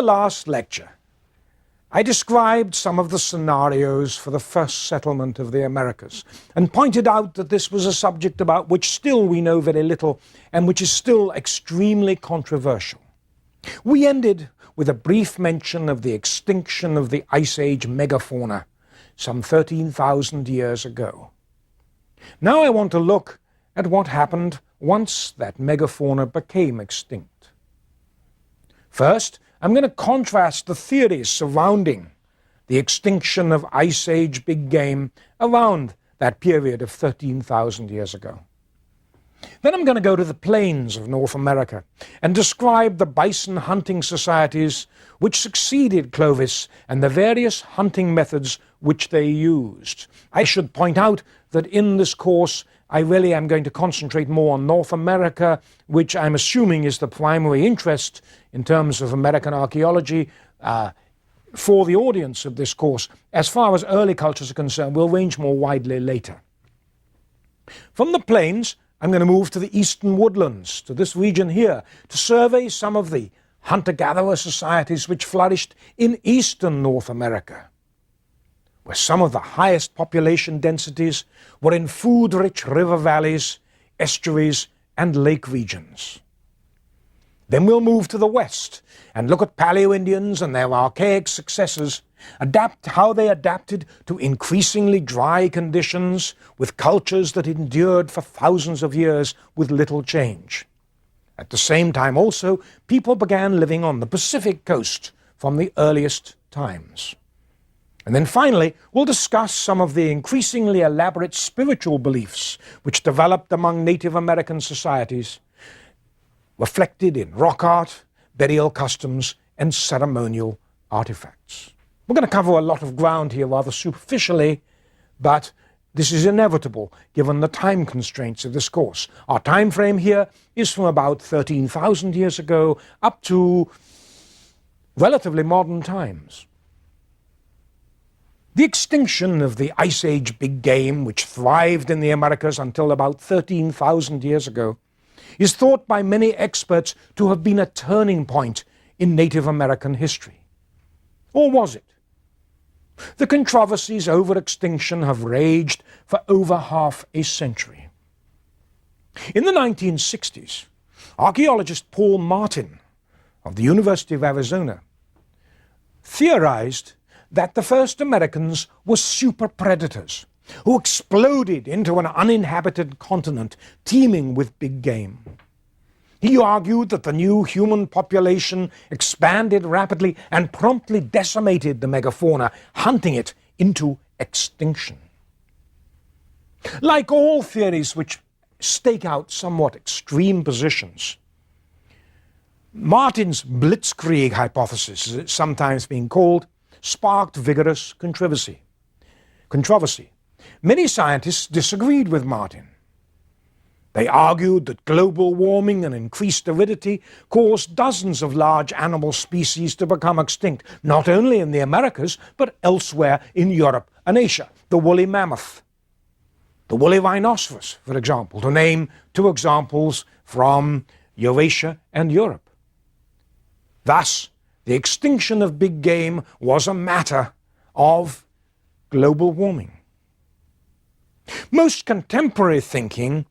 the last lecture, I described some of the scenarios for the first settlement of the Americas and pointed out that this was a subject about which still we know very little and which is still extremely controversial. We ended with a brief mention of the extinction of the Ice Age megafauna some 13,000 years ago. Now I want to look at what happened once that megafauna became extinct. First, I'm going to contrast the theories surrounding the extinction of Ice Age big game around that period of 13,000 years ago. Then I'm going to go to the plains of North America and describe the bison hunting societies which succeeded Clovis and the various hunting methods which they used. I should point out that in this course I really am going to concentrate more on North America, which I'm assuming is the primary interest in terms of American archaeology for the audience of this course. As far as early cultures are concerned, we'll range more widely later. From the plains, I'm going to move to the eastern woodlands, to this region here, to survey some of the hunter-gatherer societies which flourished in eastern North America, where some of the highest population densities were in food-rich river valleys, estuaries, and lake regions. Then we'll move to the west and look at Paleo-Indians and their archaic successors, how they adapted to increasingly dry conditions with cultures that endured for thousands of years with little change. At the same time also, people began living on the Pacific coast from the earliest times. And then finally, we'll discuss some of the increasingly elaborate spiritual beliefs which developed among Native American societies, reflected in rock art, burial customs, and ceremonial artifacts. We're going to cover a lot of ground here rather superficially, but this is inevitable given the time constraints of this course. Our time frame here is from about 13,000 years ago up to relatively modern times. The extinction of the Ice Age big game, which thrived in the Americas until about 13,000 years ago, is thought by many experts to have been a turning point in Native American history. Or was it? The controversies over extinction have raged for over half a century. In the 1960s, archaeologist Paul Martin of the University of Arizona theorized that the first Americans were super predators who exploded into an uninhabited continent teeming with big game. He argued that the new human population expanded rapidly and promptly decimated the megafauna, hunting it into extinction. Like all theories which stake out somewhat extreme positions, Martin's blitzkrieg hypothesis, as it's sometimes being called, sparked vigorous controversy. Many scientists disagreed with Martin. They argued that global warming and increased aridity caused dozens of large animal species to become extinct, not only in the Americas, but elsewhere in Europe and Asia. The woolly mammoth, the woolly rhinoceros, for example, to name two examples from Eurasia and Europe. Thus, the extinction of big game was a matter of global warming. Most contemporary thinking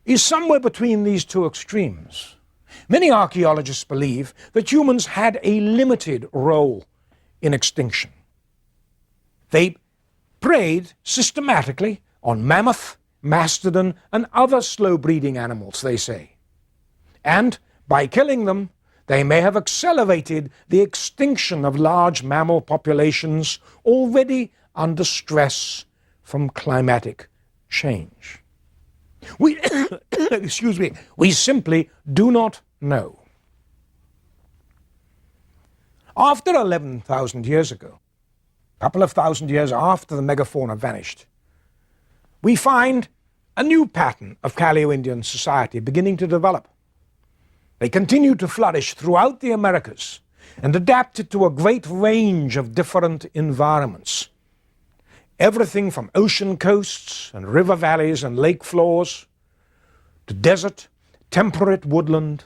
is somewhere between these two extremes. Many archaeologists believe that humans had a limited role in extinction. They preyed systematically on mammoth, mastodon, and other slow-breeding animals, they say. And by killing them, they may have accelerated the extinction of large mammal populations already under stress from climatic change. We simply do not know. After 11,000 years ago, a couple of thousand years after the megafauna vanished, we find a new pattern of Paleo-Indian society beginning to develop. They continued to flourish throughout the Americas and adapted to a great range of different environments. Everything from ocean coasts and river valleys and lake floors to desert, temperate woodland,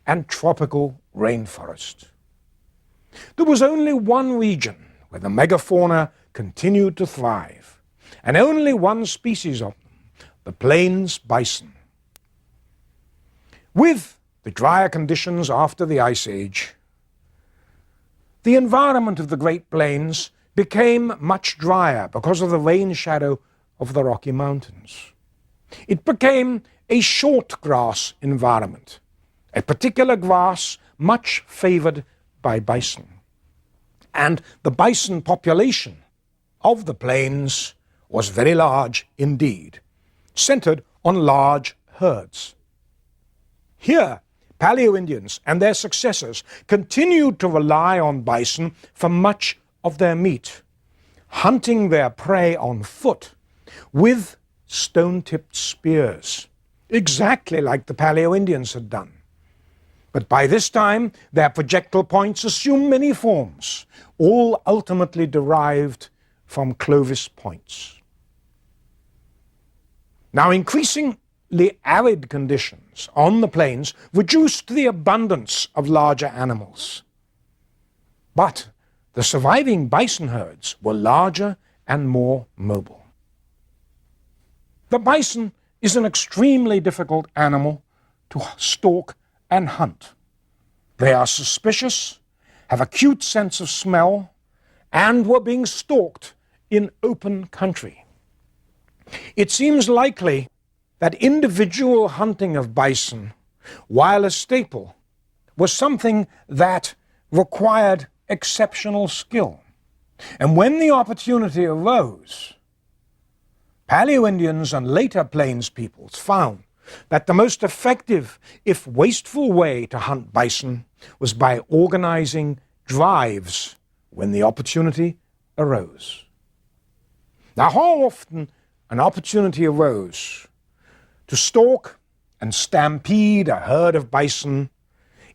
and tropical rainforest. There was only one region where the megafauna continued to thrive, and only one species of them, the plains bison. With the drier conditions after the Ice Age, the environment of the Great Plains became much drier because of the rain shadow of the Rocky Mountains. It became a short grass environment, a particular grass much favored by bison. And the bison population of the plains was very large indeed, centered on large herds. Here, Paleo-Indians and their successors continued to rely on bison for much of their meat, hunting their prey on foot with stone-tipped spears, exactly like the Paleo-Indians had done. But by this time, their projectile points assumed many forms, all ultimately derived from Clovis points. Now, increasingly arid conditions on the plains reduced the abundance of larger animals. But the surviving bison herds were larger and more mobile. The bison is an extremely difficult animal to stalk and hunt. They are suspicious, have a acute sense of smell, and were being stalked in open country. It seems likely that individual hunting of bison, while a staple, was something that required exceptional skill. And when the opportunity arose, Paleo-Indians and later Plains peoples found that the most effective, if wasteful, way to hunt bison was by organizing drives when the opportunity arose. Now, how often an opportunity arose to stalk and stampede a herd of bison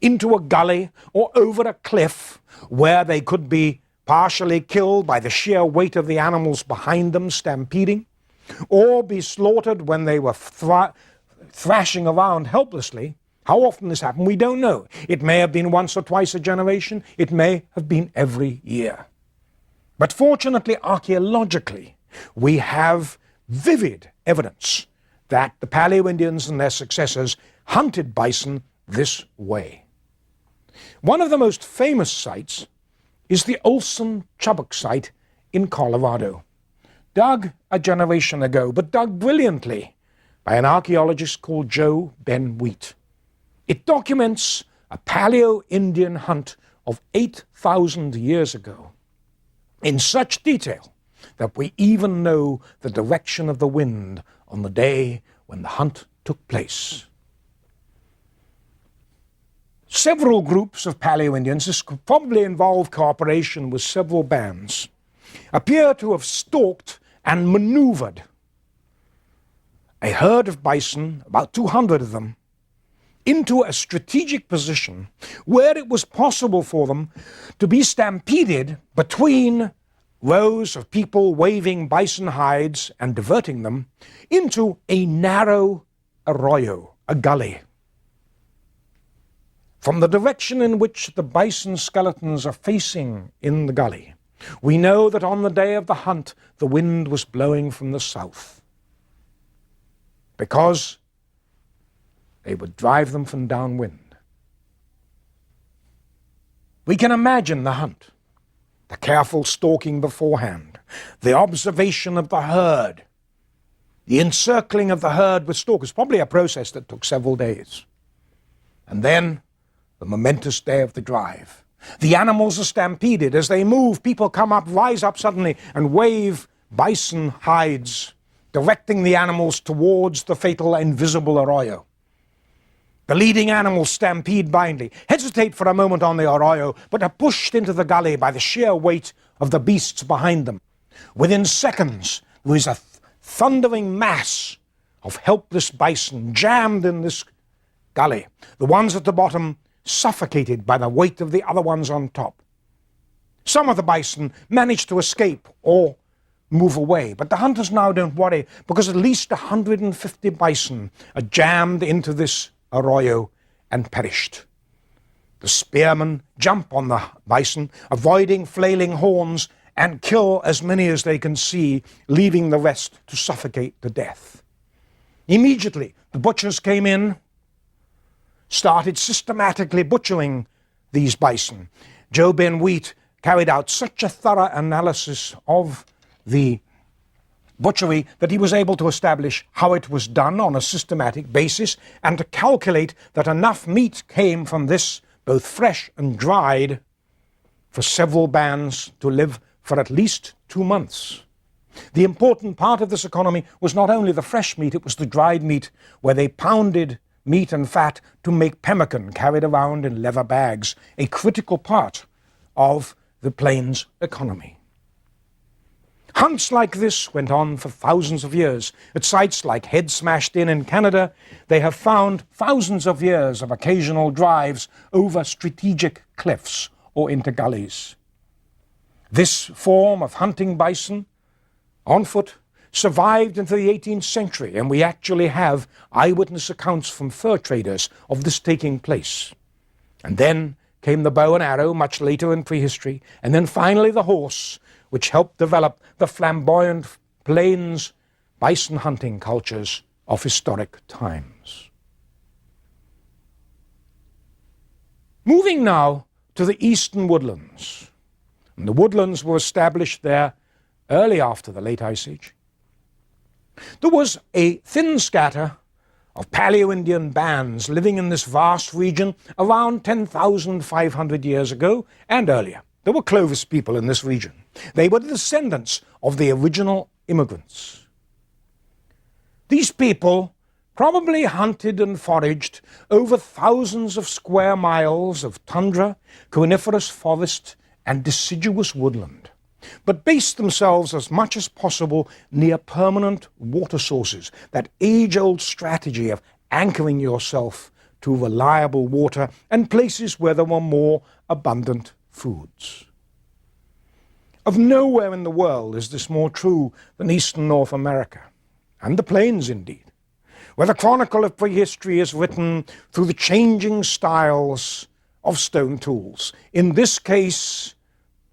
into a gully or over a cliff where they could be partially killed by the sheer weight of the animals behind them stampeding, or be slaughtered when they were thrashing around helplessly. How often this happened, we don't know. It may have been once or twice a generation. It may have been every year. But fortunately, archaeologically, we have vivid evidence that the Paleo-Indians and their successors hunted bison this way. One of the most famous sites is the Olson Chubbuck site in Colorado, dug a generation ago, but dug brilliantly by an archaeologist called Joe Ben Wheat. It documents a Paleo-Indian hunt of 8,000 years ago in such detail that we even know the direction of the wind on the day when the hunt took place. Several groups of Paleo-Indians, this could probably involve cooperation with several bands, appear to have stalked and maneuvered a herd of bison, about 200 of them, into a strategic position where it was possible for them to be stampeded between rows of people waving bison hides and diverting them into a narrow arroyo, a gully. From the direction in which the bison skeletons are facing in the gully, we know that on the day of the hunt, the wind was blowing from the south, because they would drive them from downwind. We can imagine the hunt, the careful stalking beforehand, the observation of the herd, the encircling of the herd with stalkers, probably a process that took several days. And then the momentous day of the drive. The animals are stampeded. As they move, people come up, rise up suddenly, and wave bison hides, directing the animals towards the fatal invisible arroyo. The leading animals stampede blindly, hesitate for a moment on the arroyo, but are pushed into the gully by the sheer weight of the beasts behind them. Within seconds, there is a thundering mass of helpless bison jammed in this gully. The ones at the bottom suffocated by the weight of the other ones on top. Some of the bison manage to escape or move away, but the hunters now don't worry, because at least 150 bison are jammed into this arroyo and perished. The spearmen jump on the bison, avoiding flailing horns, and kill as many as they can see, leaving the rest to suffocate to death. Immediately, the butchers came in, started systematically butchering these bison. Joe Ben Wheat carried out such a thorough analysis of the butchery that he was able to establish how it was done on a systematic basis and to calculate that enough meat came from this, both fresh and dried, for several bands to live for at least 2 months. The important part of this economy was not only the fresh meat, it was the dried meat, where they pounded meat and fat to make pemmican carried around in leather bags, a critical part of the plains economy. Hunts like this went on for thousands of years. At sites like Head Smashed in Canada, they have found thousands of years of occasional drives over strategic cliffs or into gullies. This form of hunting bison on foot survived into the 18th century, and we actually have eyewitness accounts from fur traders of this taking place. And then came the bow and arrow much later in prehistory, and then finally the horse, which helped develop the flamboyant plains bison hunting cultures of historic times. Moving now to the eastern woodlands. And the woodlands were established there early after the late Ice Age. There was a thin scatter of Paleo-Indian bands living in this vast region around 10,500 years ago and earlier. There were Clovis people in this region. They were the descendants of the original immigrants. These people probably hunted and foraged over thousands of square miles of tundra, coniferous forest, and deciduous woodland, but based themselves as much as possible near permanent water sources, that age-old strategy of anchoring yourself to reliable water and places where there were more abundant foods. Of nowhere in the world is this more true than eastern North America, and the plains indeed, where the chronicle of prehistory is written through the changing styles of stone tools. In this case,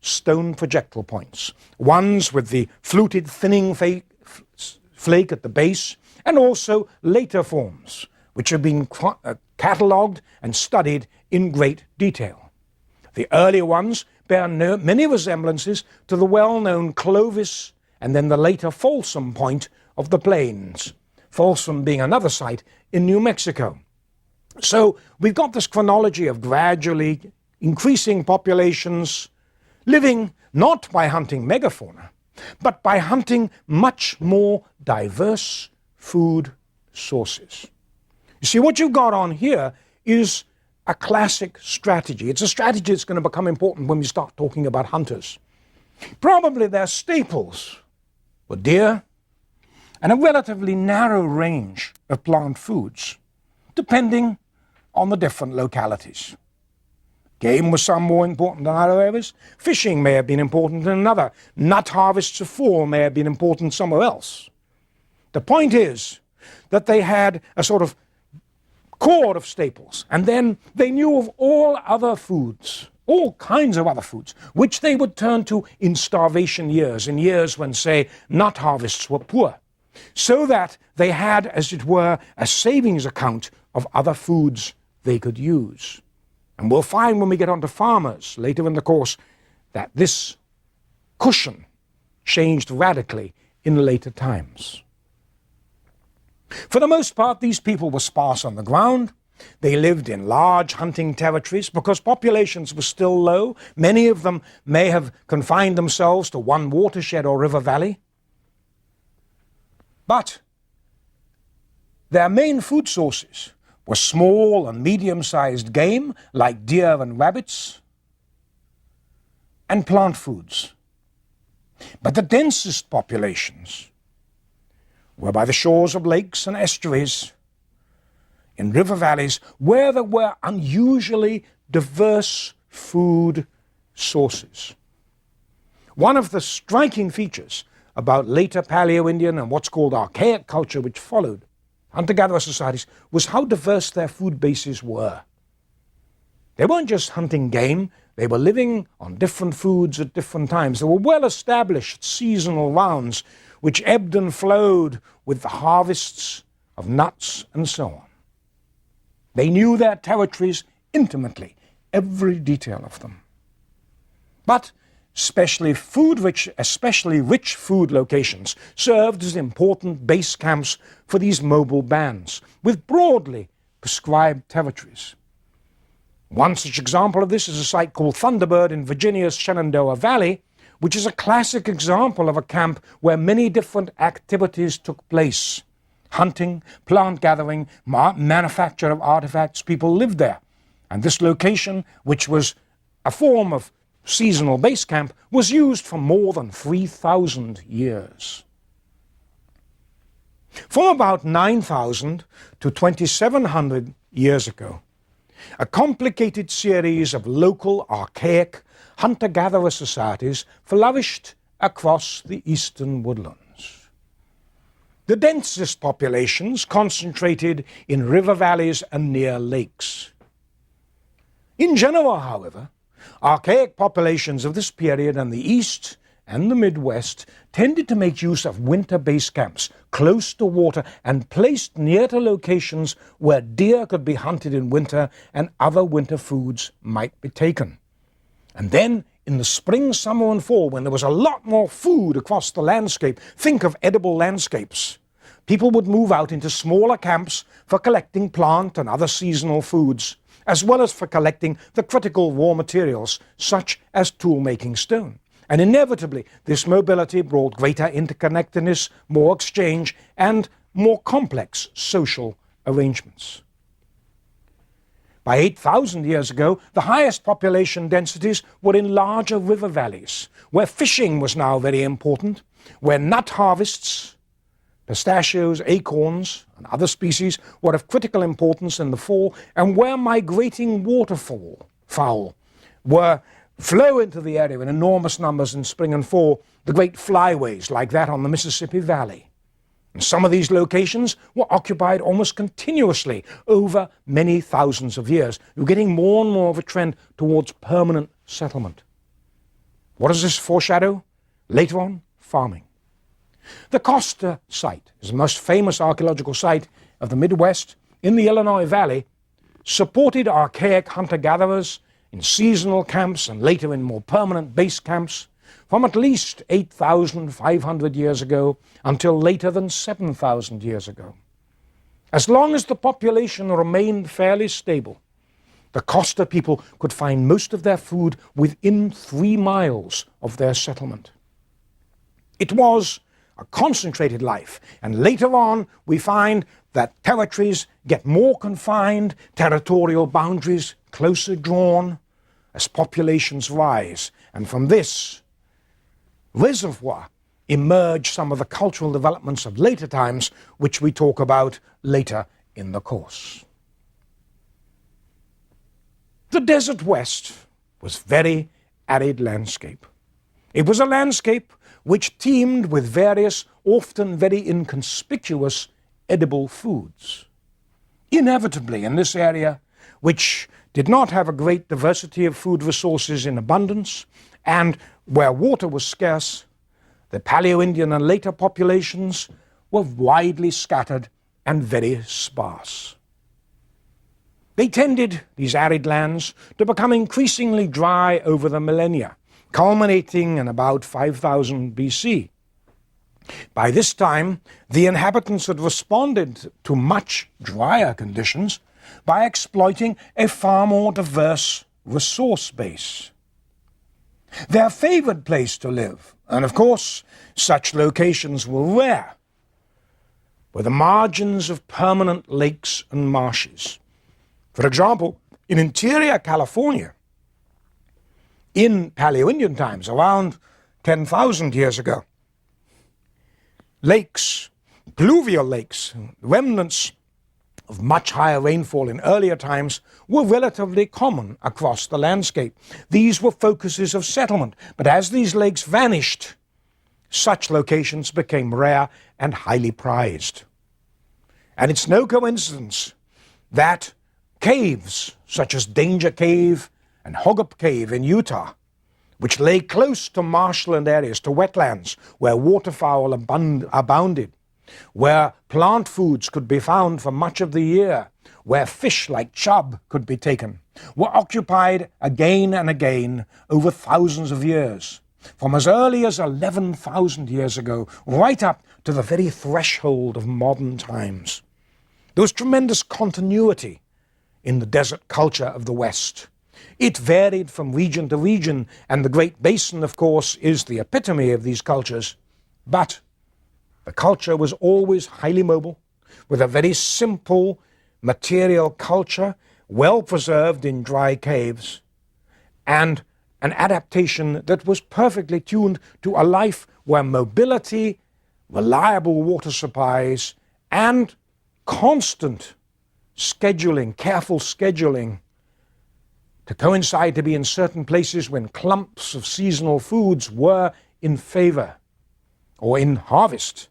stone projectile points, ones with the fluted thinning flake at the base, and also later forms, which have been catalogued and studied in great detail. The earlier ones bear many resemblances to the well-known Clovis and then the later Folsom Point of the plains, Folsom being another site in New Mexico. So we've got this chronology of gradually increasing populations living not by hunting megafauna, but by hunting much more diverse food sources. You see, what you've got on here is a classic strategy. It's a strategy that's going to become important when we start talking about hunters. Probably their staples were deer and a relatively narrow range of plant foods, depending on the different localities. Game was some more important than other areas. Fishing may have been important in another. Nut harvests of fall may have been important somewhere else. The point is that they had a sort of core of staples, and then they knew of all other foods, all kinds of other foods, which they would turn to in starvation years, in years when, say, nut harvests were poor, so that they had, as it were, a savings account of other foods they could use. And we'll find when we get on to farmers later in the course that this cushion changed radically in later times. For the most part, these people were sparse on the ground. They lived in large hunting territories because populations were still low. Many of them may have confined themselves to one watershed or river valley. But their main food sources were small and medium-sized game like deer and rabbits, and plant foods. But the densest populations were by the shores of lakes and estuaries, in river valleys, where there were unusually diverse food sources. One of the striking features about later Paleo-Indian and what's called archaic culture, which followed hunter-gatherer societies, was how diverse their food bases were. They weren't just hunting game, they were living on different foods at different times. There were well-established seasonal rounds which ebbed and flowed with the harvests of nuts and so on. They knew their territories intimately, every detail of them. But especially rich food locations served as important base camps for these mobile bands with broadly prescribed territories. One such example of this is a site called Thunderbird in Virginia's Shenandoah Valley, which is a classic example of a camp where many different activities took place. Hunting, plant gathering, manufacture of artifacts, people lived there. And this location, which was a form of seasonal base camp, was used for more than 3,000 years. From about 9,000 to 2,700 years ago, a complicated series of local archaic hunter-gatherer societies flourished across the eastern woodlands. The densest populations concentrated in river valleys and near lakes. In general, however, archaic populations of this period in the East and the Midwest tended to make use of winter base camps close to water and placed near to locations where deer could be hunted in winter and other winter foods might be taken. And then in the spring, summer and fall, when there was a lot more food across the landscape, think of edible landscapes, people would move out into smaller camps for collecting plant and other seasonal foods, as well as for collecting the critical raw materials, such as tool-making stone. And inevitably, this mobility brought greater interconnectedness, more exchange, and more complex social arrangements. By 8,000 years ago, the highest population densities were in larger river valleys, where fishing was now very important, where nut harvests, pistachios, acorns, and other species were of critical importance in the fall, and where migrating waterfowl were flow into the area in enormous numbers in spring and fall, the great flyways like that on the Mississippi Valley. And some of these locations were occupied almost continuously over many thousands of years. You're getting more and more of a trend towards permanent settlement. What does this foreshadow? Later on, farming. The Costa site is the most famous archaeological site of the Midwest in the Illinois Valley, supported archaic hunter-gatherers in seasonal camps and later in more permanent base camps from at least 8,500 years ago until later than 7,000 years ago. As long as the population remained fairly stable, the Costa people could find most of their food within 3 miles of their settlement. It was a concentrated life, and later on we find that territories get more confined, territorial boundaries closer drawn as populations rise, and from this reservoir emerge some of the cultural developments of later times, which we talk about later in the course. The Desert West was very arid landscape. It was a landscape which teemed with various, often very inconspicuous, edible foods. Inevitably in this area, which did not have a great diversity of food resources in abundance, and where water was scarce, the Paleo-Indian and later populations were widely scattered and very sparse. They tended, these arid lands, to become increasingly dry over the millennia, culminating in about 5000 BC. By this time, the inhabitants had responded to much drier conditions by exploiting a far more diverse resource base. Their favored place to live, and of course, such locations were rare, were the margins of permanent lakes and marshes. For example, in interior California, in Paleo-Indian times, around 10,000 years ago, lakes, pluvial lakes, remnants of much higher rainfall in earlier times, were relatively common across the landscape. These were focuses of settlement, but as these lakes vanished, such locations became rare and highly prized. And it's no coincidence that Caves such as Danger Cave and Hogup Cave in Utah, which lay close to marshland areas, to wetlands where waterfowl abounded, where plant foods could be found for much of the year, where fish like chub could be taken, were occupied again and again over thousands of years, from as early as 11,000 years ago, right up to the very threshold of modern times. There was tremendous continuity in the desert culture of the West. It varied from region to region, and the Great Basin, of course, is the epitome of these cultures. But the culture was always highly mobile, with a very simple material culture, well preserved in dry caves, and an adaptation that was perfectly tuned to a life where mobility, reliable water supplies, and constant scheduling, careful scheduling, to coincide to be in certain places when clumps of seasonal foods were in favor or in harvest,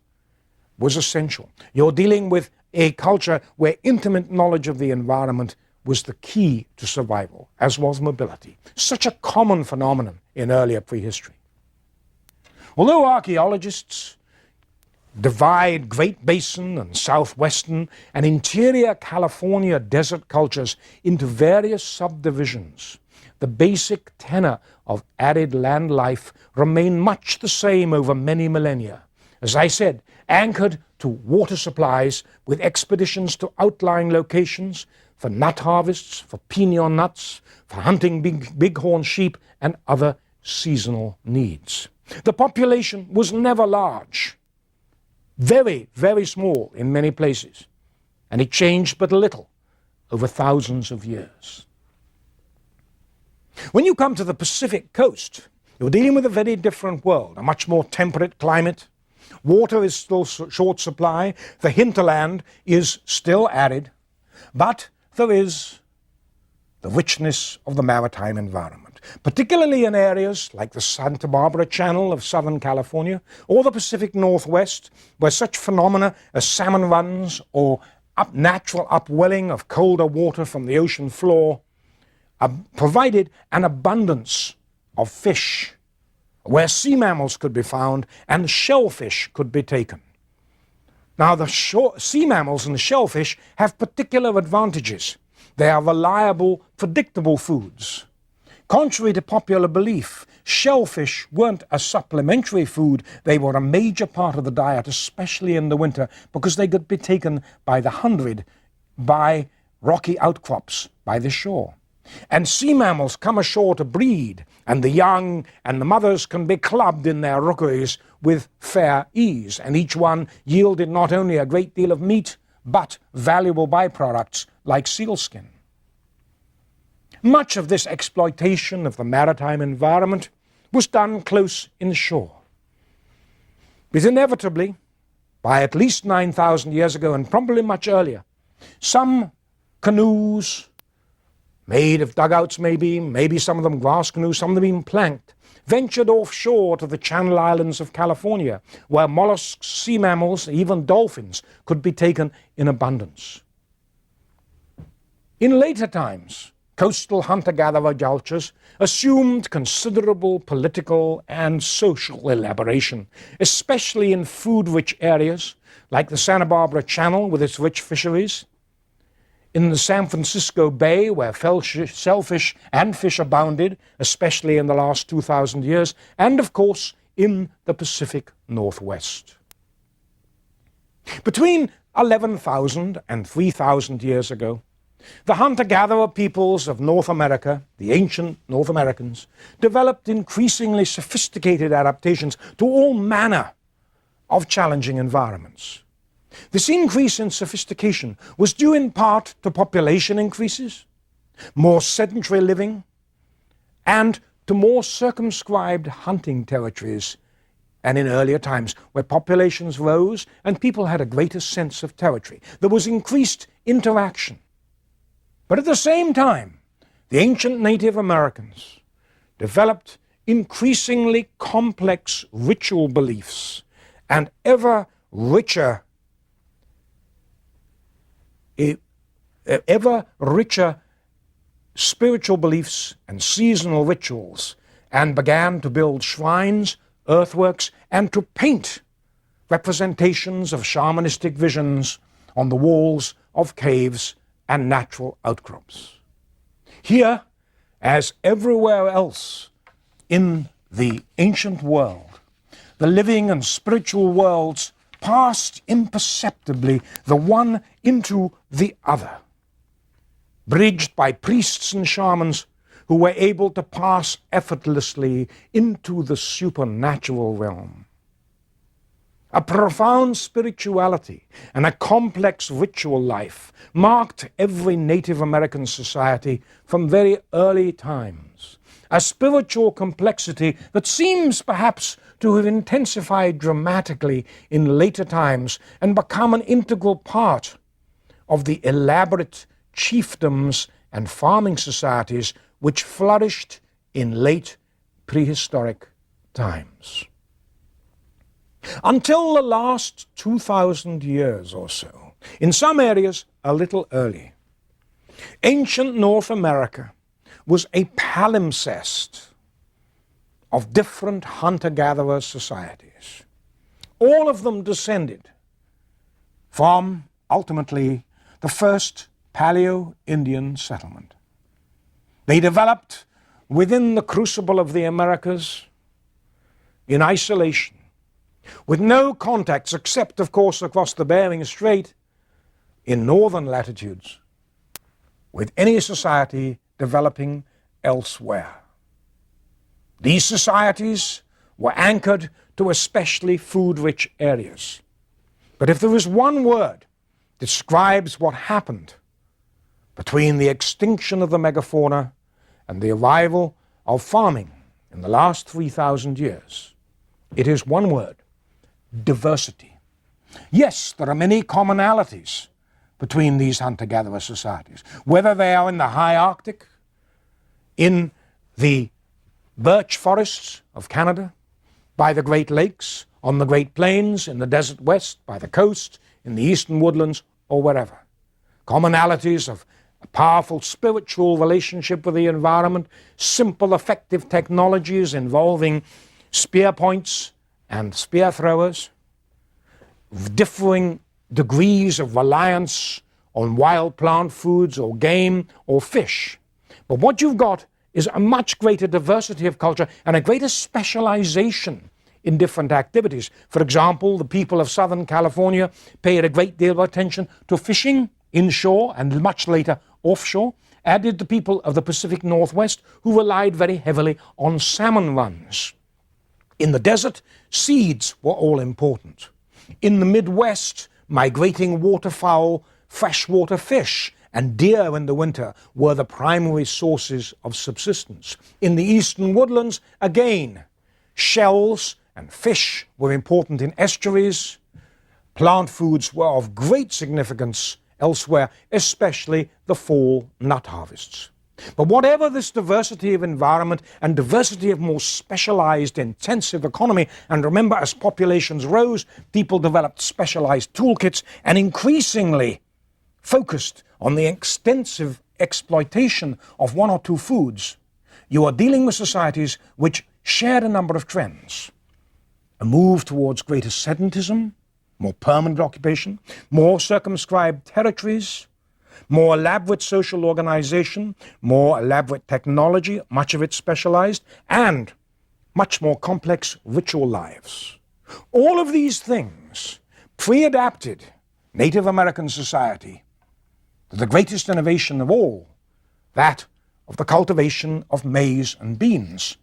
was essential. You're dealing with a culture where intimate knowledge of the environment was the key to survival, as was mobility. Such a common phenomenon in earlier prehistory. Although archaeologists divide Great Basin and Southwestern and interior California desert cultures into various subdivisions, the basic tenor of arid land life remained much the same over many millennia. As I said, anchored to water supplies with expeditions to outlying locations for nut harvests, for pinon nuts, for hunting bighorn sheep and other seasonal needs. The population was never large. Very, very small in many places, and it changed but little over thousands of years. When you come to the Pacific coast, you're dealing with a very different world, a much more temperate climate. Water is still short supply, the hinterland is still arid, but there is the richness of the maritime environment, particularly in areas like the Santa Barbara Channel of Southern California or the Pacific Northwest, where such phenomena as salmon runs or natural upwelling of colder water from the ocean floor provided an abundance of fish, where sea mammals could be found and shellfish could be taken. Now, the sea mammals and the shellfish have particular advantages. They are reliable, predictable foods. Contrary to popular belief, shellfish weren't a supplementary food. They were a major part of the diet, especially in the winter, because they could be taken by the hundred by rocky outcrops by the shore. And sea mammals come ashore to breed, and the young and the mothers can be clubbed in their rookeries with fair ease, and each one yielded not only a great deal of meat, but valuable byproducts like sealskin. Much of this exploitation of the maritime environment was done close inshore. But inevitably, by at least 9,000 years ago, and probably much earlier, some canoes, made of dugouts maybe some of them glass canoes, some of them even planked, ventured offshore to the Channel Islands of California, where mollusks, sea mammals, even dolphins could be taken in abundance. In later times, coastal hunter-gatherer cultures assumed considerable political and social elaboration, especially in food-rich areas like the Santa Barbara Channel with its rich fisheries, in the San Francisco Bay, where shellfish and fish abounded, especially in the last 2,000 years, and of course in the Pacific Northwest. Between 11,000 and 3,000 years ago, the hunter-gatherer peoples of North America, the ancient North Americans, developed increasingly sophisticated adaptations to all manner of challenging environments. This increase in sophistication was due in part to population increases, more sedentary living, and to more circumscribed hunting territories, and in earlier times where populations rose and people had a greater sense of territory. There was increased interaction. But at the same time, the ancient Native Americans developed increasingly complex ritual beliefs and ever richer ever richer spiritual beliefs and seasonal rituals, and began to build shrines, earthworks, and to paint representations of shamanistic visions on the walls of caves and natural outcrops. Here, as everywhere else in the ancient world, the living and spiritual worlds passed imperceptibly the one into the other, bridged by priests and shamans who were able to pass effortlessly into the supernatural realm. A profound spirituality and a complex ritual life marked every Native American society from very early times. A spiritual complexity that seems perhaps to have intensified dramatically in later times and become an integral part of the elaborate chiefdoms and farming societies which flourished in late prehistoric times. Until the last 2,000 years or so, in some areas a little early, ancient North America was a palimpsest of different hunter-gatherer societies. All of them descended from, ultimately, the first Paleo-Indian settlement. They developed within the crucible of the Americas in isolation, with no contacts except, of course, across the Bering Strait in northern latitudes, with any society developing elsewhere. These societies were anchored to especially food-rich areas. But if there is one word that describes what happened between the extinction of the megafauna and the arrival of farming in the last 3,000 years, it is one word: diversity. Yes, there are many commonalities between these hunter-gatherer societies, whether they are in the high Arctic, in the birch forests of Canada, by the Great Lakes, on the Great Plains, in the desert west, by the coast, in the eastern woodlands, or wherever. Commonalities of a powerful spiritual relationship with the environment, simple effective technologies involving spear points and spear throwers, differing degrees of reliance on wild plant foods or game or fish. But what you've got is a much greater diversity of culture and a greater specialization in different activities. For example, the people of Southern California paid a great deal of attention to fishing inshore and much later offshore, as did the people of the Pacific Northwest, who relied very heavily on salmon runs. In the desert, seeds were all important. In the Midwest, migrating waterfowl, freshwater fish, and deer in the winter were the primary sources of subsistence. In the eastern woodlands, again, shells and fish were important in estuaries. Plant foods were of great significance elsewhere, especially the fall nut harvests. But whatever this diversity of environment and diversity of more specialized, intensive economy, and remember, as populations rose, people developed specialized toolkits and increasingly focused on the extensive exploitation of one or two foods, you are dealing with societies which shared a number of trends. A move towards greater sedentism, more permanent occupation, more circumscribed territories, more elaborate social organization, more elaborate technology, much of it specialized, and much more complex ritual lives. All of these things pre-adapted Native American society to the greatest innovation of all, that of the cultivation of maize and beans,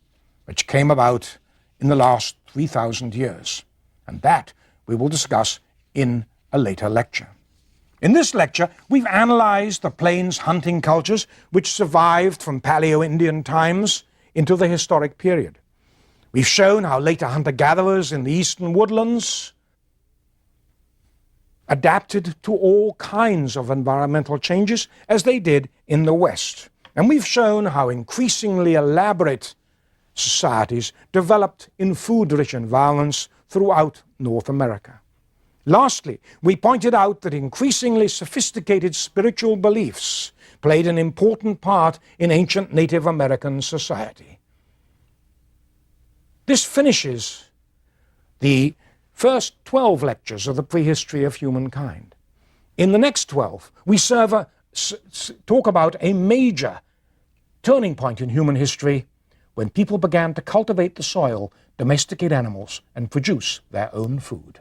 which came about in the last 3,000 years. And that we will discuss in a later lecture. In this lecture, we've analyzed the plains hunting cultures which survived from Paleo-Indian times into the historic period. We've shown how later hunter-gatherers in the eastern woodlands adapted to all kinds of environmental changes as they did in the West. And we've shown how increasingly elaborate societies developed in food-rich environments throughout North America. Lastly, we pointed out that increasingly sophisticated spiritual beliefs played an important part in ancient Native American society. This finishes the first 12 lectures of the prehistory of humankind. In the next 12, we talk about a major turning point in human history when people began to cultivate the soil, domesticate animals, and produce their own food.